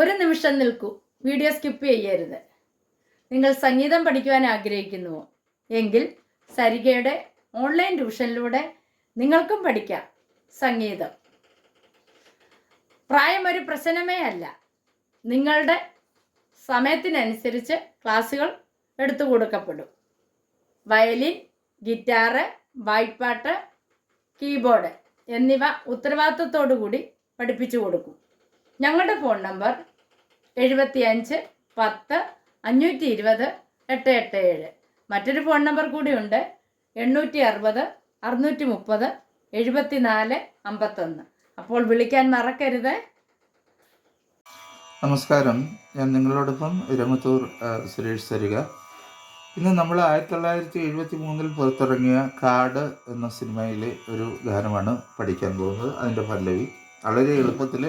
ഒരു നിമിഷം നിൽക്കൂ. വീഡിയോ സ്കിപ്പ് ചെയ്യരുത്. നിങ്ങൾ സംഗീതം പഠിക്കുവാൻ ആഗ്രഹിക്കുന്നുവോ എങ്കിൽ സരിഗയുടെ ഓൺലൈൻ ട്യൂഷനിലൂടെ നിങ്ങൾക്കും പഠിക്കാം സംഗീതം. പ്രായം ഒരു പ്രശ്നമേ അല്ല. നിങ്ങളുടെ സമയത്തിനനുസരിച്ച് ക്ലാസ്സുകൾ എടുത്തു കൊടുക്കപ്പെടും. വയലിൻ, ഗിറ്റാറ്, വായ്പ്പാട്ട്, കീബോർഡ് എന്നിവ ഉത്തരവാദിത്തത്തോടു കൂടി പഠിപ്പിച്ചു കൊടുക്കും. ഞങ്ങളുടെ ഫോൺ നമ്പർ 75 10 520 887. മറ്റൊരു ഫോൺ നമ്പർ കൂടിയുണ്ട്, 860 630 74 51. അപ്പോൾ വിളിക്കാൻ മറക്കരുത്. നമസ്കാരം, ഞാൻ നിങ്ങളോടൊപ്പം ഇരമത്തൂർ സുരേഷ് സരിക. ഇന്ന് നമ്മൾ 1973 പുറത്തിറങ്ങിയ കാട് എന്ന സിനിമയിലെ ഒരു ഗാനമാണ് പഠിക്കാൻ പോകുന്നത്. അതിൻ്റെ പല്ലവി വളരെ എളുപ്പത്തിൽ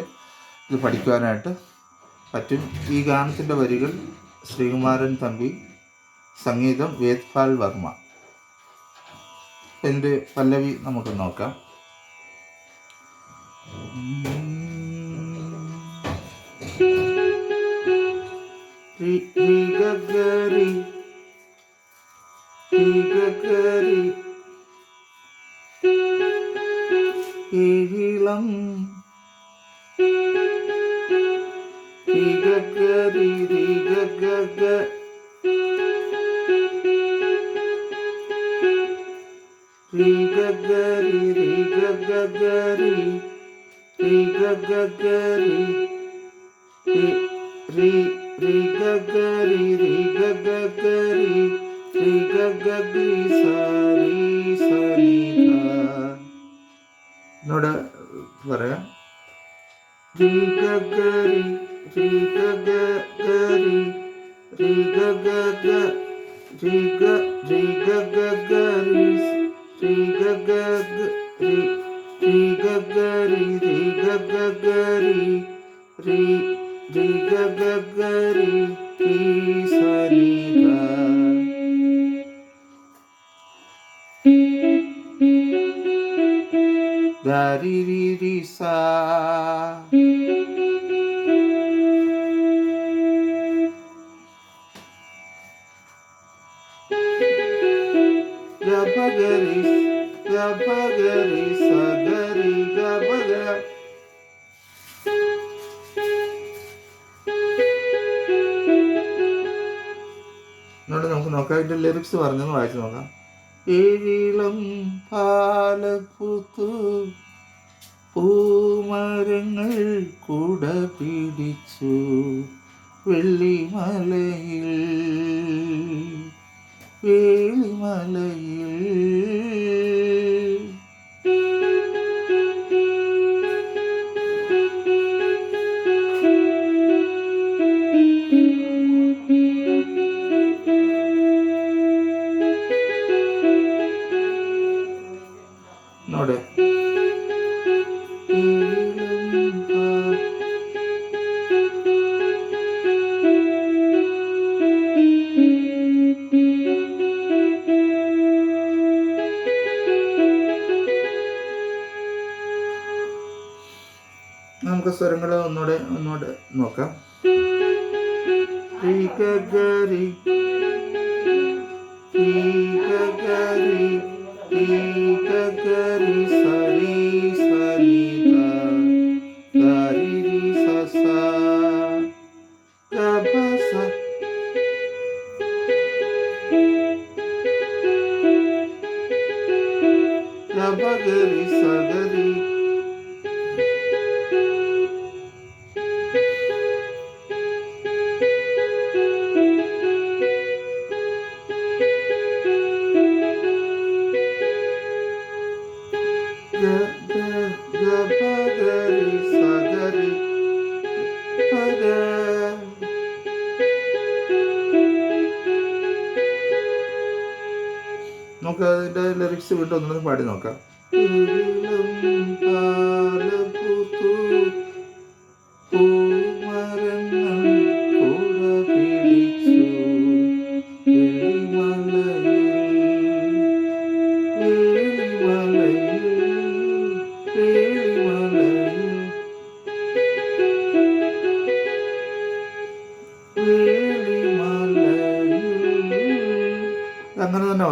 ഇത് പഠിക്കുവാനായിട്ട് പറ്റും. ഈ ഗാനത്തിൻ്റെ വരികൾ ശ്രീകുമാരൻ തമ്പി, സംഗീതം വേദ്പാൽ വർമ്മ. എൻ്റെ പല്ലവി നമുക്ക് നോക്കാം. ഏഴിളം ഗരി ഗഗ രി ഗഗരി രി ഗഗരി രി ഗഗരി രി രി ഗഗരി രി ഗഗരി രി ഗഗരി സരി സനി എന്നോട് പറയാം. രി ഗഗരി രി ഗഗരി രി ഗഗ രി ഗ രി ഗഗരി രി ഗഗ രി രി ഗഗരി രി ഗഗരി രി രി ഗഗരി രി സനി ധ രി രി രി സ ഗപഗരി ഗപഗരി സഗരി ഗപഗ. എന്നോട് നമുക്ക് നോക്കാം. ഇതിൻ്റെ ലിറിക്സ് പറഞ്ഞൊന്ന് വായിച്ചു നോക്കാം. ഏഴിളം പാലപ്പൂത്തു പൂമരങ്ങൾ കുട പിടിച്ചു വെള്ളിമലയിൽ വേളിമലയിൽ. നോട് നമുക്ക് സ്വരങ്ങൾ ഒന്നുകൂടെ നോക്കാം. രി ഗഗരി രി ഗഗരി രി ഗഗരി സരി സരി ധ രി രി സ സ ഗ ഭ സ ഗ ഭ ഗരി സഗരി നമുക്ക് അതിൻ്റെ ലിറിക്സ് വീണ്ടും ഒന്നും പാടി നോക്കാം. പൂമരങ്ങൾ കുട പിടിച്ചു വെള്ളിമലയിൽ വേളിമലയിൽ വേളിമലയിൽ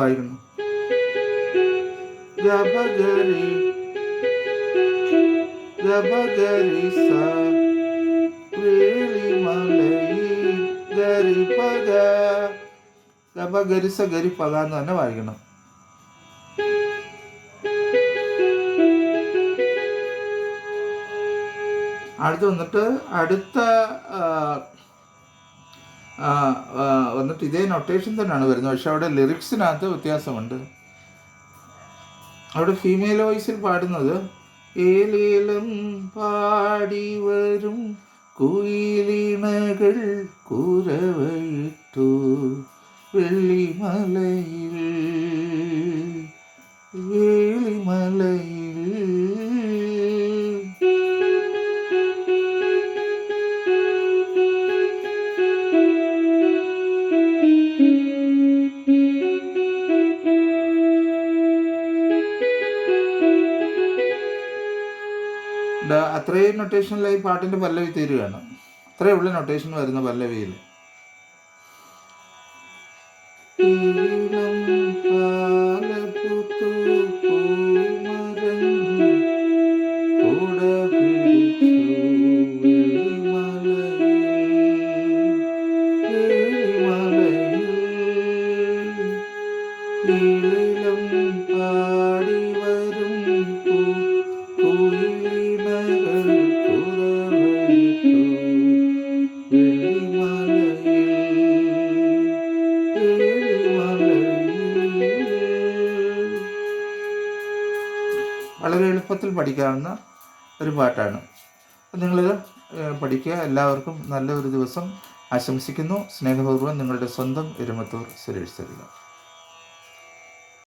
വായിക്കണം. ഗബഗരി ഗബഗരി സ വേളിമലയിൽ ഗരിപഗ. ഗബഗരിസ ഗരിപഗ എന്ന് തന്നെ വായിക്കണം. അടുത്ത വന്നിട്ട് ഇതേ നൊട്ടേഷൻ തന്നെയാണ് വരുന്നത്. പക്ഷെ അവിടെ ലിറിക്സിനകത്ത് വ്യത്യാസമുണ്ട്. അവിടെ ഫീമെയിൽ വോയിസിൽ പാടുന്നത് ഏലേലം പാടി വരും കുയിലിണകൾ കുരവയിട്ടു വെള്ളിമലയിൽ വേളിമലയിൽ. അത്രയും നൊട്ടേഷനിലായി പാട്ടിൻ്റെ പല്ലവി തീരുകയാണ്. അത്രയേ ഉള്ള നൊട്ടേഷൻ വരുന്ന പല്ലവിയിൽ. വളരെ എളുപ്പത്തിൽ പഠിക്കാവുന്ന ഒരു പാട്ടാണ്. നിങ്ങളിത് പഠിക്കുക. എല്ലാവർക്കും നല്ല ഒരു ദിവസം ആശംസിക്കുന്നു. സ്നേഹപൂർവ്വം നിങ്ങളുടെ സ്വന്തം എരുമത്തൂർ സുരേഷ് സരിക.